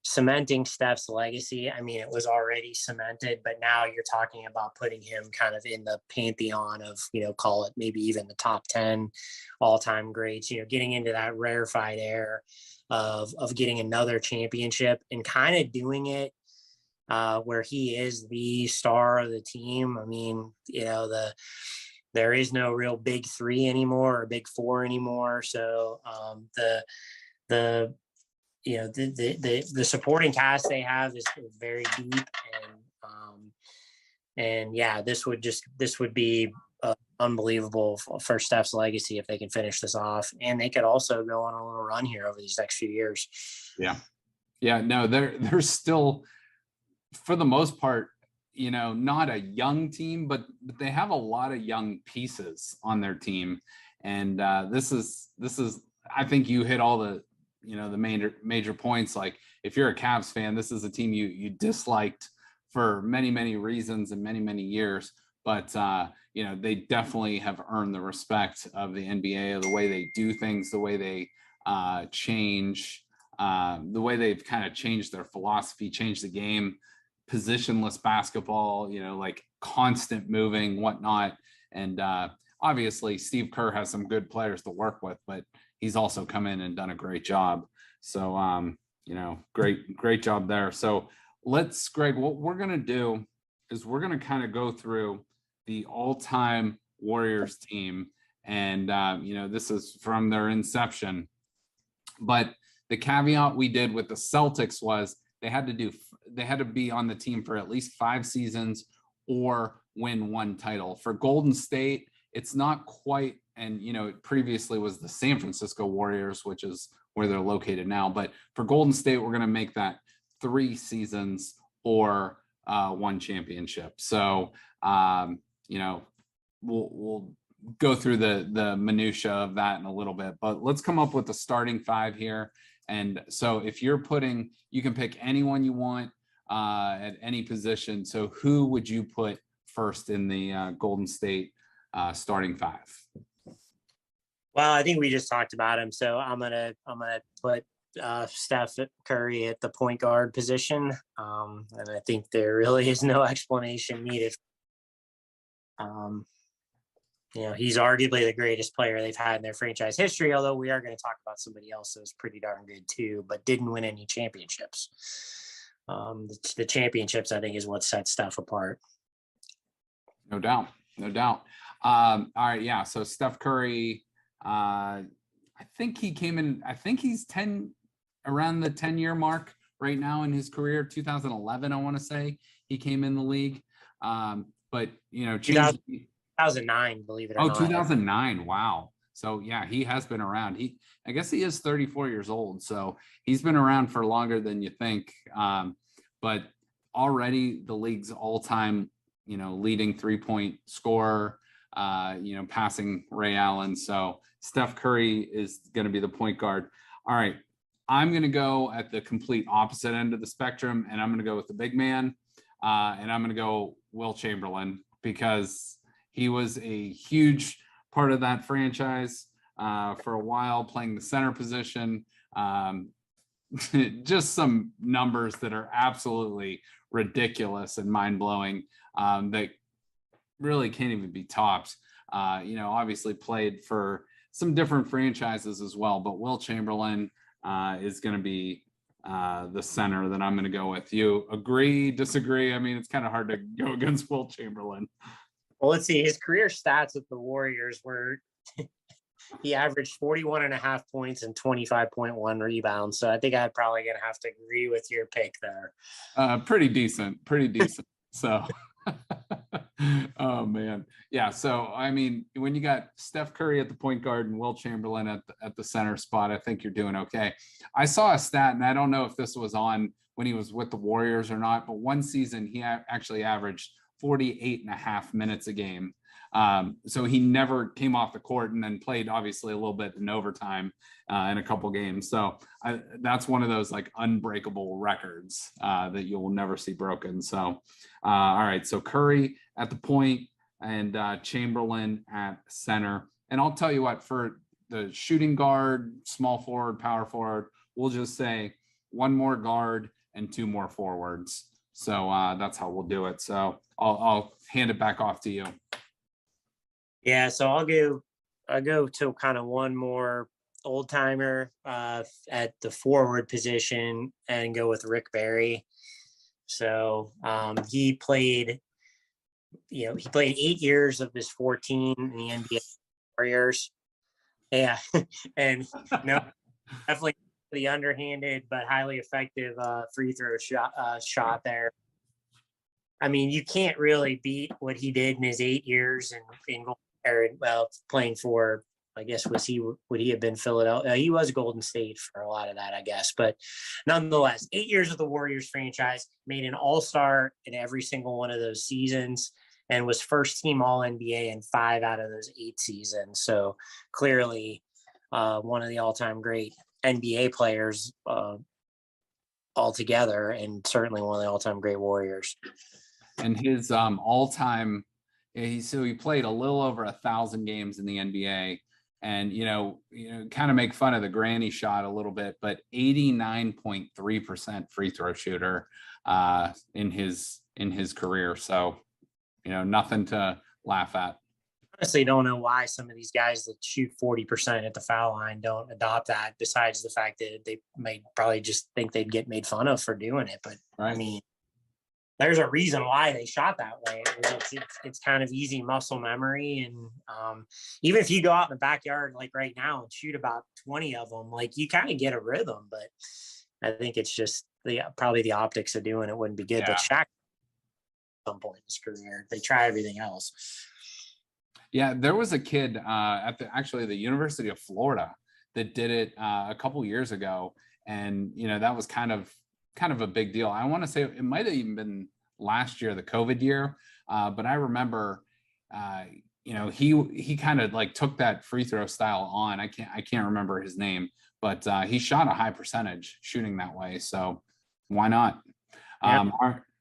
cementing Steph's legacy. I mean, it was already cemented, but now you're talking about putting him kind of in the pantheon of, call it maybe even the top 10 all-time greats, getting into that rarefied air of getting another championship and kind of doing it where he is the star of the team. I mean, there is no real big three anymore or big four anymore. So the supporting cast they have is very deep, and yeah, this would be unbelievable for Steph's legacy if they can finish this off, and they could also go on a little run here over these next few years. No, they're still, for the most part, not a young team, but they have a lot of young pieces on their team, and this is I think you hit all the the major points. Like, if you're a Cavs fan, this is a team you disliked for many reasons and many years, but they definitely have earned the respect of the NBA, of the way they do things, the way they change, the way they've kind of changed their philosophy, changed the game, positionless basketball, like constant moving, whatnot. And obviously Steve Kerr has some good players to work with, but he's also come in and done a great job. So, great job there. So Greg, what we're going to do is we're going to kind of go through the all-time Warriors team. And, this is from their inception. But the caveat we did with the Celtics was they had to be on the team for at least 5 seasons or win 1 title. For Golden State, it's not quite, and it previously was the San Francisco Warriors, which is where they're located now. But for Golden State, we're going to make that 3 seasons or 1 championship. So we'll go through the minutia of that in a little bit. But let's come up with the starting 5 here. And so if you're you can pick anyone you want at any position. So who would you put first in the Golden State starting 5? Well, I think we just talked about him, so I'm gonna put Steph Curry at the point guard position, and I think there really is no explanation needed. He's arguably the greatest player they've had in their franchise history, although we are going to talk about somebody else that's pretty darn good too, but didn't win any championships. The championships, I think, is what sets Steph apart. No doubt. All right, yeah. So Steph Curry, I think he came in. I think he's around the 10-year mark right now in his career. 2011, I want to say he came in the league. But 2009, believe it or not. 2009. Wow. So yeah, he has been around. I guess he is 34 years old. So he's been around for longer than you think. But already the league's all-time, leading 3-point scorer, passing Ray Allen. So Steph Curry is going to be the point guard. All right. I'm going to go at the complete opposite end of the spectrum, and I'm going to go with the big man, and I'm going to go Will Chamberlain, because he was a huge part of that franchise for a while, playing the center position. Just some numbers that are absolutely ridiculous and mind-blowing, that really can't even be topped. Obviously played for some different franchises as well, but Will Chamberlain is going to be the center that I'm going to go with. You agree, disagree? I mean, it's kind of hard to go against Will Chamberlain. Well, let's see. His career stats with the Warriors were he averaged 41.5 points and 25.1 rebounds. So I think I'm probably going to have to agree with your pick there. Pretty decent. So, oh man. Yeah. So, I mean, when you got Steph Curry at the point guard and Will Chamberlain at the center spot, I think you're doing okay. I saw a stat, and I don't know if this was on when he was with the Warriors or not, but one season he actually averaged 48.5 minutes a game. So he never came off the court, and then played obviously a little bit in overtime in a couple games. So that's one of those like unbreakable records that you will never see broken. So, all right. So Curry at the point and Chamberlain at center. And I'll tell you what, for the shooting guard, small forward, power forward, we'll just say one more guard and two more forwards. So that's how we'll do it. So I'll hand it back off to you. Yeah, so I'll go to kind of one more old timer at the forward position and go with Rick Barry. So he played 8 years of his 14 in the NBA Warriors. Yeah, and definitely the underhanded but highly effective free throw shot there. I mean, you can't really beat what he did in his 8 years playing for, I guess, would he have been Philadelphia? He was Golden State for a lot of that, I guess. But nonetheless, 8 years with the Warriors franchise, made an all-star in every single one of those seasons, and was first team All-NBA in 5 out of those 8 seasons. So clearly one of the all-time great NBA players altogether, and certainly one of the all-time great Warriors. And his all-time, he played a little over 1,000 games in the NBA, and kind of make fun of the granny shot a little bit, but 89.3% free throw shooter in his career. So nothing to laugh at. Honestly, don't know why some of these guys that shoot 40% at the foul line don't adopt that, besides the fact that they might probably just think they'd get made fun of for doing it. But right. I mean, there's a reason why they shot that way. It's kind of easy muscle memory. And even if you go out in the backyard, like right now, and shoot about 20 of them, like you kind of get a rhythm, but I think it's just probably the optics of doing it wouldn't be good. Yeah. But Shaq, at some point in his career, they try everything else. Yeah. There was a kid at the University of Florida that did it a couple years ago. And, that was kind of a big deal. I want to say it might have even been last year, the COVID year. But I remember, he kind of like took that free throw style on. I can't remember his name, but he shot a high percentage shooting that way. So why not? Yeah.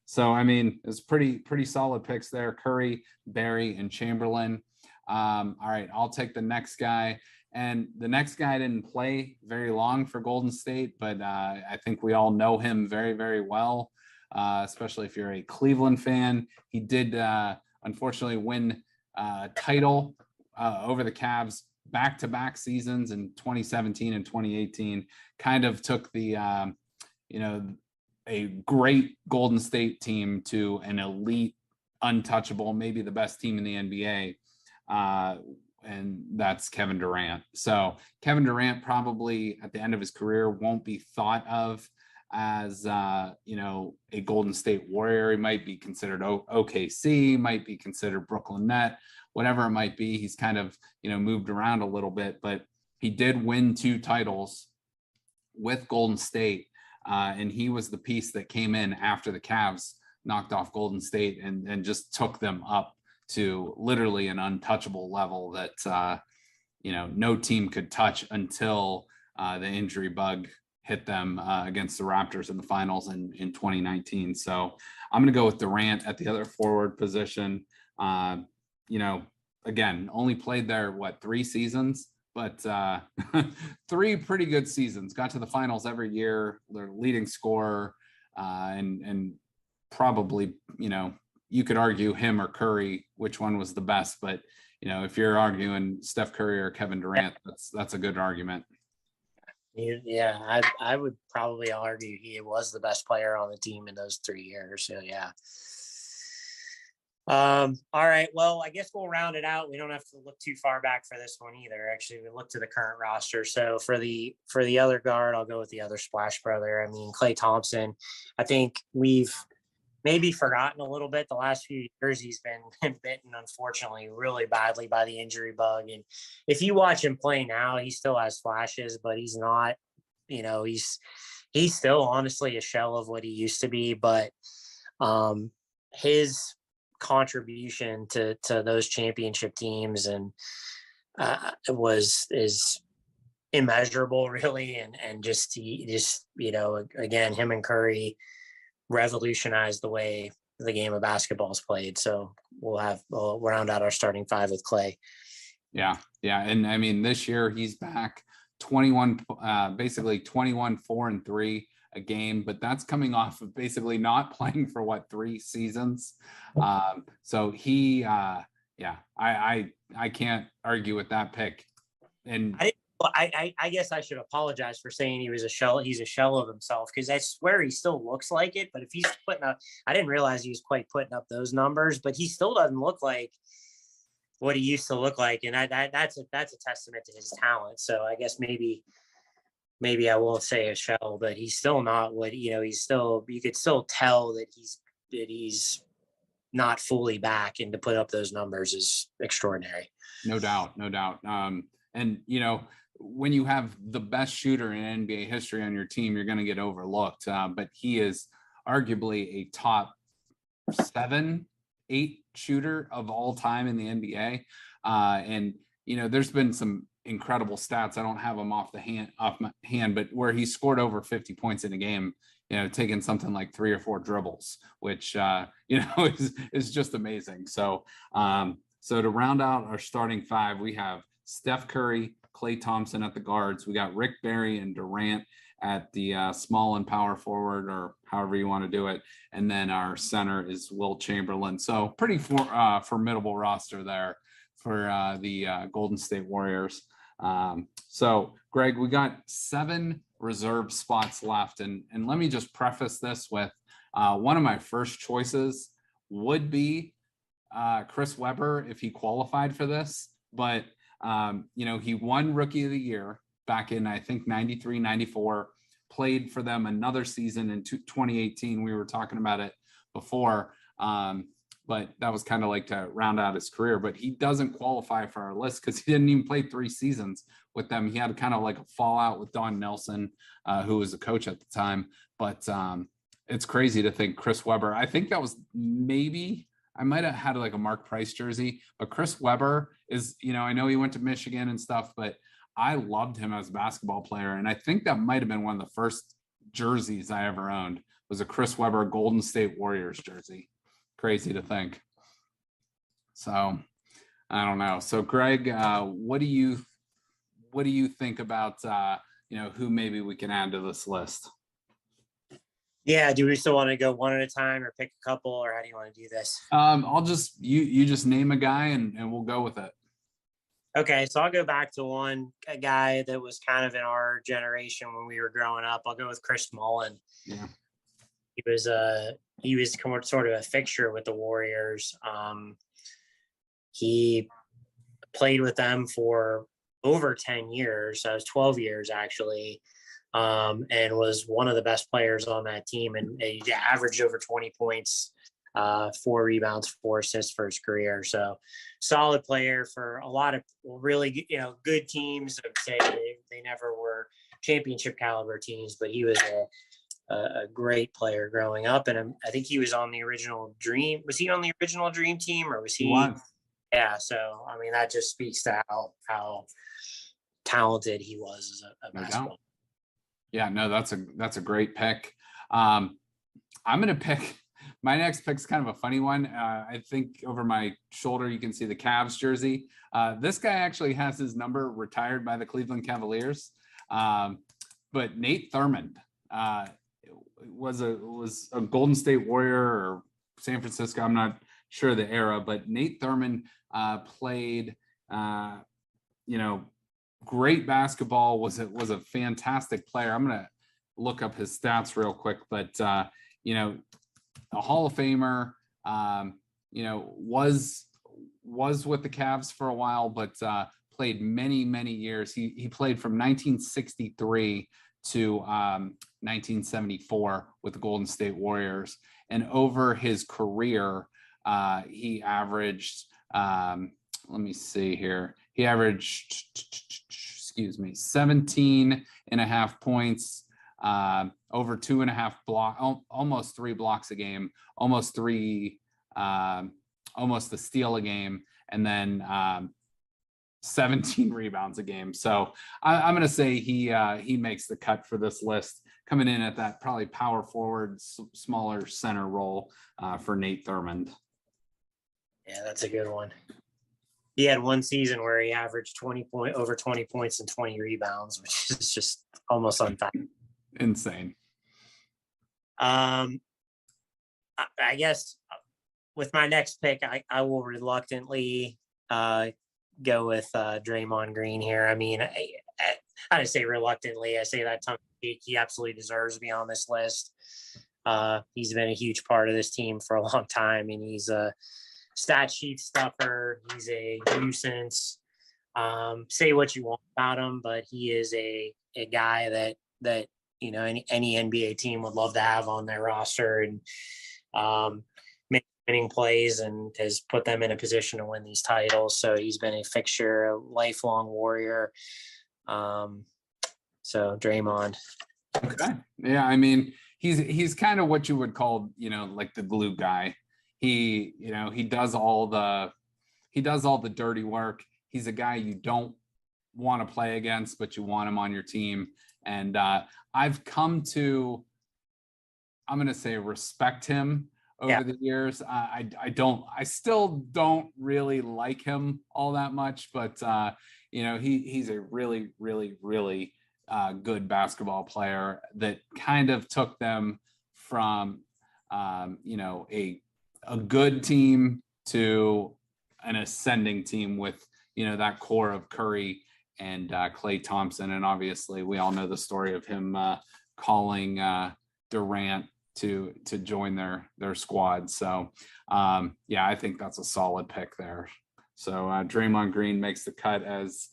So, I mean, it's pretty solid picks there. Curry, Barry, and Chamberlain. All right, I'll take the next guy. And the next guy didn't play very long for Golden State, but I think we all know him very, very well, especially if you're a Cleveland fan. He did, unfortunately, win title over the Cavs back-to-back seasons in 2017 and 2018. Kind of took the, a great Golden State team to an elite, untouchable, maybe the best team in the NBA. And that's Kevin Durant. So Kevin Durant probably at the end of his career won't be thought of as, a Golden State Warrior. He might be considered OKC, might be considered Brooklyn Net, whatever it might be. He's kind of, moved around a little bit, but he did win 2 titles with Golden State. And he was the piece that came in after the Cavs knocked off Golden State and just took them up to literally an untouchable level that, no team could touch until the injury bug hit them against the Raptors in the finals in 2019. So I'm going to go with Durant at the other forward position. Again, only played there, 3 seasons, but 3 pretty good seasons. Got to the finals every year, their leading scorer, and probably, you could argue him or Curry, which one was the best, but if you're arguing Steph Curry or Kevin Durant, that's a good argument. Yeah, I would probably argue he was the best player on the team in those 3 years. So yeah. All right. Well, I guess we'll round it out. We don't have to look too far back for this one either. Actually, we look to the current roster. So for the other guard, I'll go with the other Splash brother. I mean, Klay Thompson. I think we've maybe forgotten a little bit the last few years. He's been bitten, unfortunately, really badly by the injury bug. And if you watch him play now, he still has flashes, but he's not, he's still honestly a shell of what he used to be. But his contribution to those championship teams and is immeasurable, really. And just again, him and Curry revolutionized the way the game of basketball is played. So we'll round out our starting 5 with Klay. Yeah. And I mean, this year he's back 21, basically 21, 4 and 3 a game, but that's coming off of basically not playing for 3 seasons. So he, I can't argue with that pick. And I guess I should apologize for saying he's a shell of himself, because I swear he still looks like it. But if he's putting up, I didn't realize he was quite putting up those numbers, but he still doesn't look like what he used to look like. And that's a testament to his talent. So I guess maybe I won't say a shell, but he's still not what, you could still tell that he's not fully back, and to put up those numbers is extraordinary. No doubt. And when you have the best shooter in NBA history on your team, you're going to get overlooked. But he is arguably a top 7, 8 shooter of all time in the NBA. And there's been some incredible stats. I don't have them off my hand, but where he scored over 50 points in a game, taking something like 3 or 4 dribbles, which is just amazing. So to round out our starting 5, we have Steph Curry, Klay Thompson at the guards. We got Rick Barry and Durant at the small and power forward, or however you want to do it. And then our center is Wilt Chamberlain. So pretty formidable roster there for the Golden State Warriors. So Greg, we got 7 reserve spots left. And let me just preface this with one of my first choices would be Chris Webber if he qualified for this. But he won Rookie of the Year back in, I think, 93, 94, played for them another season in 2018. We were talking about it before, but that was kind of like to round out his career. But he doesn't qualify for our list because he didn't even play 3 seasons with them. He had kind of like a fallout with Don Nelson, who was the coach at the time. But it's crazy to think Chris Webber, I think that was maybe, I might have had like a Mark Price jersey, but Chris Webber is, I know he went to Michigan and stuff, but I loved him as a basketball player. And I think that might've been one of the first jerseys I ever owned, was a Chris Webber Golden State Warriors jersey. Crazy to think. So I don't know. So Greg, what do you think about, who maybe we can add to this list? Yeah, do we still want to go one at a time or pick a couple, or how do you want to do this? I'll just you just name a guy and we'll go with it. Okay, so I'll go back to a guy that was kind of in our generation when we were growing up. I'll go with Chris Mullin. Yeah, he was sort of a fixture with the Warriors. He played with them for over 10 years. So it was 12 years actually. And was one of the best players on that team, and he averaged over 20 points, 4 rebounds, 4 assists for his career. So solid player for a lot of really, good teams. I would say they never were championship caliber teams, but he was a great player growing up, and I think he was on the original Dream. Was he on the original Dream Team, or was he? He was. Yeah. So I mean, that just speaks to how talented he was as a basketball. Yeah, no, that's a great pick. I'm gonna pick my next pick's kind of a funny one. I think over my shoulder you can see the Cavs jersey. This guy actually has his number retired by the Cleveland Cavaliers, but Nate Thurmond was a Golden State Warrior or San Francisco. I'm not sure the era, but Nate Thurmond played, great basketball. Was a fantastic player. I'm gonna look up his stats real quick, but a Hall of Famer. Was with the Cavs for a while, but played many years. He played from 1963 to 1974 with the Golden State Warriors, and over his career, he averaged. Let me see here. He averaged, 17.5 points, over 2.5 block, almost 3 blocks a game, almost a steal a game, and then 17 rebounds a game. So I'm going to say he makes the cut for this list, coming in at that probably power forward, smaller center role for Nate Thurmond. Yeah, that's a good one. He had one season where he averaged over 20 points and 20 rebounds, which is just almost unfathomable. Insane. I guess with my next pick, I will reluctantly go with Draymond Green here. I mean, I didn't say reluctantly. I say that tongue in cheek. He absolutely deserves to be on this list. He's been a huge part of this team for a long time, and he's a stat sheet stuffer. He's a nuisance. Say what you want about him, but he is a guy that any NBA team would love to have on their roster, and make winning plays, and has put them in a position to win these titles. So he's been a fixture, a lifelong Warrior. So Draymond. Okay. Yeah, I mean, he's kind of what you would call, like the glue guy. He does all the dirty work. He's a guy you don't want to play against, but you want him on your team. And I've come to, I'm going to say, respect him over the years. I still don't really like him all that much, but he's a really, really, really good basketball player that kind of took them from, a good team to an ascending team with, that core of Curry and Klay Thompson. And obviously we all know the story of him calling Durant to join their squad. So I think that's a solid pick there. So Draymond Green makes the cut as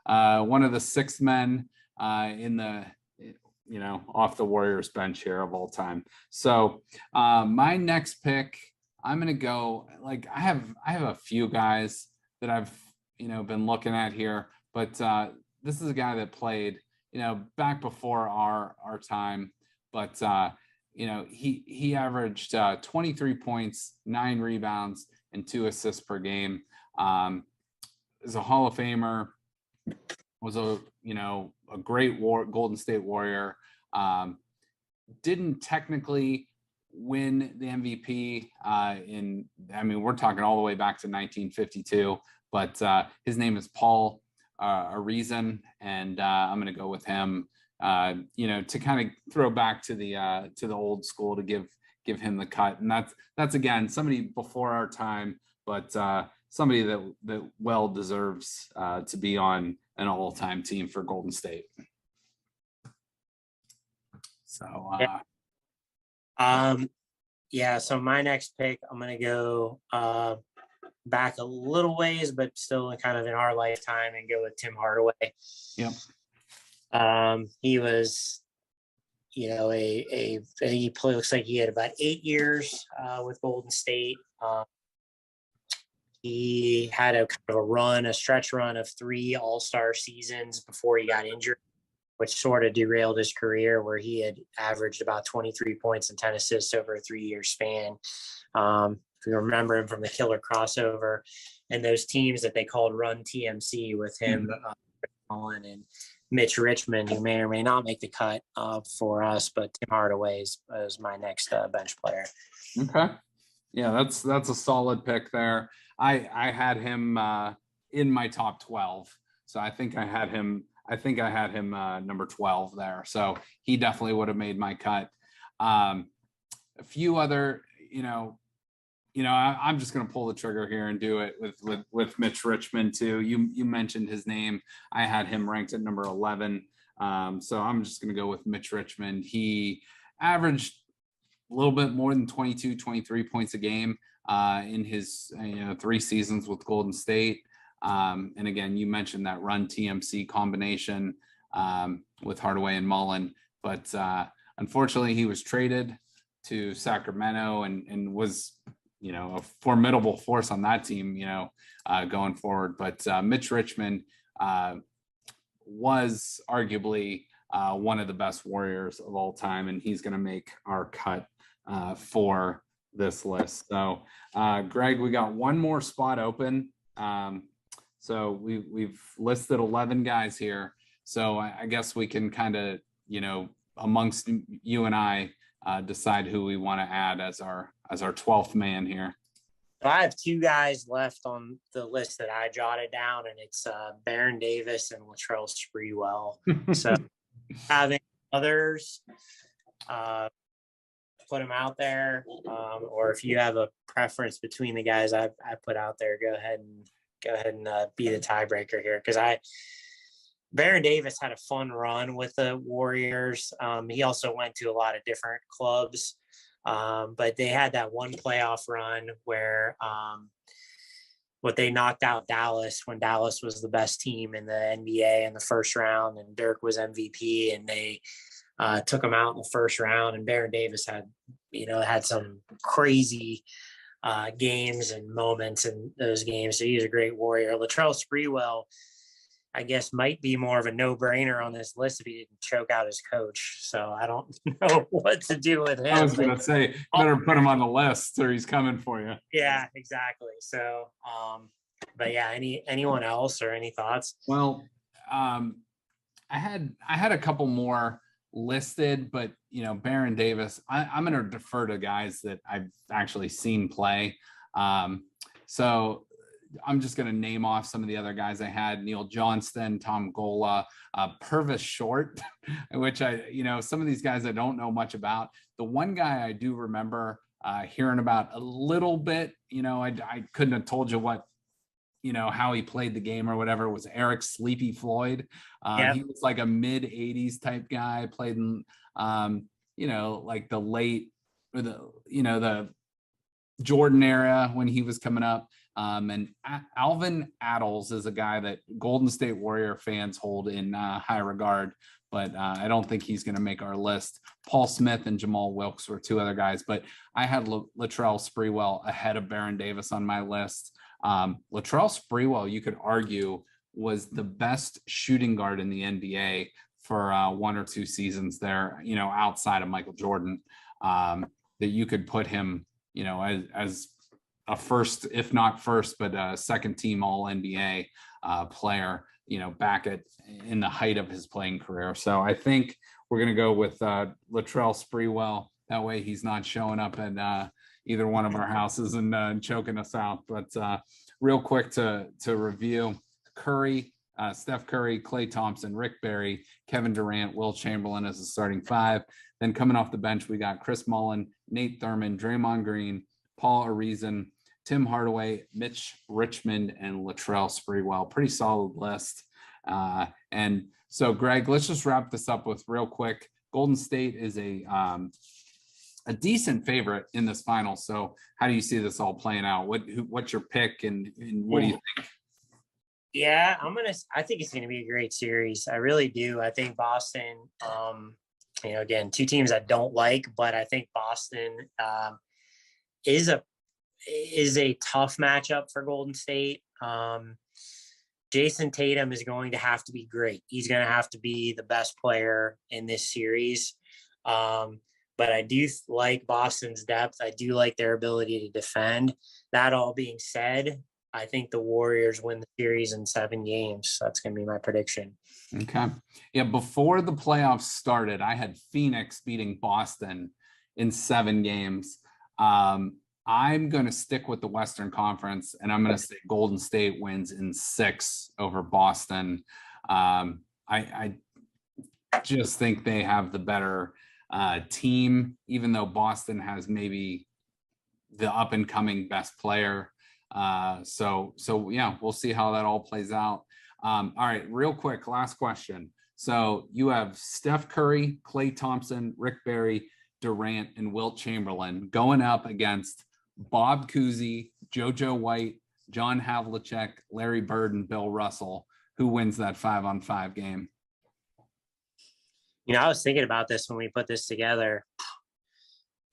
one of the 6 men in the, off the Warriors bench here of all time. So my next pick, I'm going to go, like, I have a few guys that I've, been looking at here, but this is a guy that played, back before our time, but he averaged 23 points, 9 rebounds, and 2 assists per game. Is a Hall of Famer, was a great Golden State Warrior. Didn't technically win the MVP we're talking all the way back to 1952, but his name is Paul Arizin, and I'm going to go with him. To kind of throw back to the old school, to give him the cut, and that's again somebody before our time, but somebody that well deserves to be on an all-time team for Golden State. So so my next pick, I'm gonna go back a little ways, but still kind of in our lifetime, and go with Tim Hardaway. Yep. He was, looks like he had about 8 years with Golden State. He had a kind of a stretch run of 3 all-star seasons before he got injured. which sort of derailed his career, where he had averaged about 23 points and 10 assists over a 3-year span. If you remember him from the killer crossover and those teams that they called Run TMC with him, Mullen and Mitch Richmond, who may or may not make the cut for us, but Tim Hardaway is my next bench player. Okay. Yeah, that's a solid pick there. I had him in my top 12. So I think I had him number 12 there. So he definitely would have made my cut. A few other, I'm just going to pull the trigger here and do it with Mitch Richmond too. You mentioned his name. I had him ranked at number 11. So I'm just going to go with Mitch Richmond. He averaged a little bit more than 22, 23 points a game in his 3 seasons with Golden State. And again, you mentioned that Run TMC combination with Hardaway and Mullen, but unfortunately he was traded to Sacramento and was, a formidable force on that team, going forward. But Mitch Richmond was arguably one of the best Warriors of all time, and he's going to make our cut for this list. So, Greg, we got one more spot open. So we've listed 11 guys here. So I guess we can kind of, amongst you and I, decide who we want to add as our 12th man here. So I have 2 guys left on the list that I jotted down, and it's Baron Davis and Latrell Sprewell. So having others put them out there, or if you have a preference between the guys I put out there, go ahead and be the tiebreaker here, because Baron Davis had a fun run with the Warriors. He also went to a lot of different clubs, but they had that one playoff run where they knocked out Dallas when Dallas was the best team in the NBA in the first round, and Dirk was MVP, and they took him out in the first round. And Baron Davis had some crazy games and moments in those games. So he's a great Warrior. Latrell Sprewell, I guess, might be more of a no-brainer on this list if he didn't choke out his coach. So I don't know what to do with him. I was going to say, better put him on the list or he's coming for you. Yeah, exactly. So, but yeah, anyone else or any thoughts? Well, I had a couple more listed, but Baron Davis, I'm going to defer to guys that I've actually seen play. So I'm just going to name off some of the other guys I had: Neil Johnston, Tom Gola, Purvis Short, which some of these guys I don't know much about. The one guy I do remember hearing about a little bit, I couldn't have told you what, how he played the game or whatever, was Eric Sleepy Floyd. He was like a mid 80s type guy, played in, like the late, or the Jordan era when he was coming up. And Alvin Adels is a guy that Golden State Warrior fans hold in high regard, but I don't think he's going to make our list. Paul Smith and Jamal Wilkes were 2 other guys, but I had Latrell Sprewell ahead of Baron Davis on my list. Latrell Sprewell, you could argue, was the best shooting guard in the NBA for 1 or 2 seasons there, outside of Michael Jordan, that you could put him, as a first, if not first, but a second team all NBA player, back in the height of his playing career. So I think we're going to go with Latrell Sprewell. That way he's not showing up at either one of our houses and choking us out. But real quick to review: Curry, Steph Curry, Klay Thompson, Rick Barry, Kevin Durant, Will Chamberlain as the starting 5. Then coming off the bench, we got Chris Mullin, Nate Thurmond, Draymond Green, Paul Arizin, Tim Hardaway, Mitch Richmond, and Latrell Sprewell. Pretty solid list. And so, Greg, let's just wrap this up with real quick. Golden State is a decent favorite in this final. So how do you see this all playing out? What's your pick, and what do you think? Yeah, I think it's going to be a great series. I really do. I think Boston, again, 2 teams I don't like, but I think Boston is a tough matchup for Golden State. Jason Tatum is going to have to be great. He's going to have to be the best player in this series. But I do like Boston's depth. I do like their ability to defend. That all being said, I think the Warriors win the series in 7 games. That's going to be my prediction. Okay. Yeah, before the playoffs started, I had Phoenix beating Boston in 7 games. I'm going to stick with the Western Conference, and I'm going to say Golden State wins in 6 over Boston. I just think they have the better team, even though Boston has maybe the up and coming best player. So yeah, we'll see how that all plays out. All right, real quick, last question. So you have Steph Curry, Klay Thompson, Rick Barry, Durant, and Wilt Chamberlain going up against Bob Cousy, JoJo White, John Havlicek, Larry Bird, and Bill Russell. Who wins that 5-on-5 game? I was thinking about this when we put this together.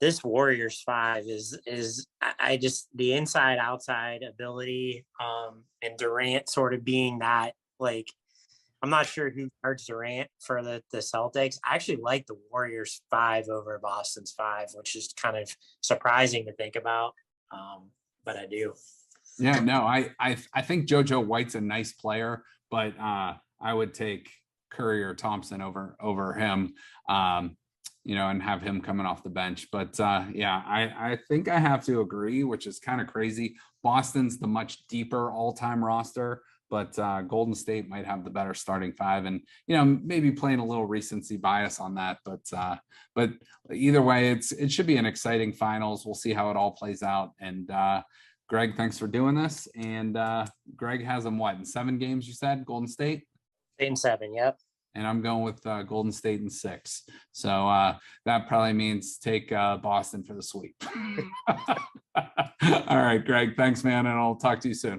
This Warriors 5 is I just the inside outside ability, and Durant sort of being that, like, I'm not sure who guards Durant for the Celtics. I actually like the Warriors 5 over Boston's 5, which is kind of surprising to think about. But I do. Yeah, no, I think JoJo White's a nice player, but I would take Curry or Thompson over him, and have him coming off the bench. But yeah, I think I have to agree, which is kind of crazy. Boston's the much deeper all-time roster, but Golden State might have the better starting 5, and maybe playing a little recency bias on that. But either way, it should be an exciting finals. We'll see how it all plays out. And Greg, thanks for doing this. And Greg has them in 7 games? You said Golden State. 8 and 7, yep. And I'm going with Golden State in 6. So that probably means take Boston for the sweep. All right, Greg, thanks, man, and I'll talk to you soon.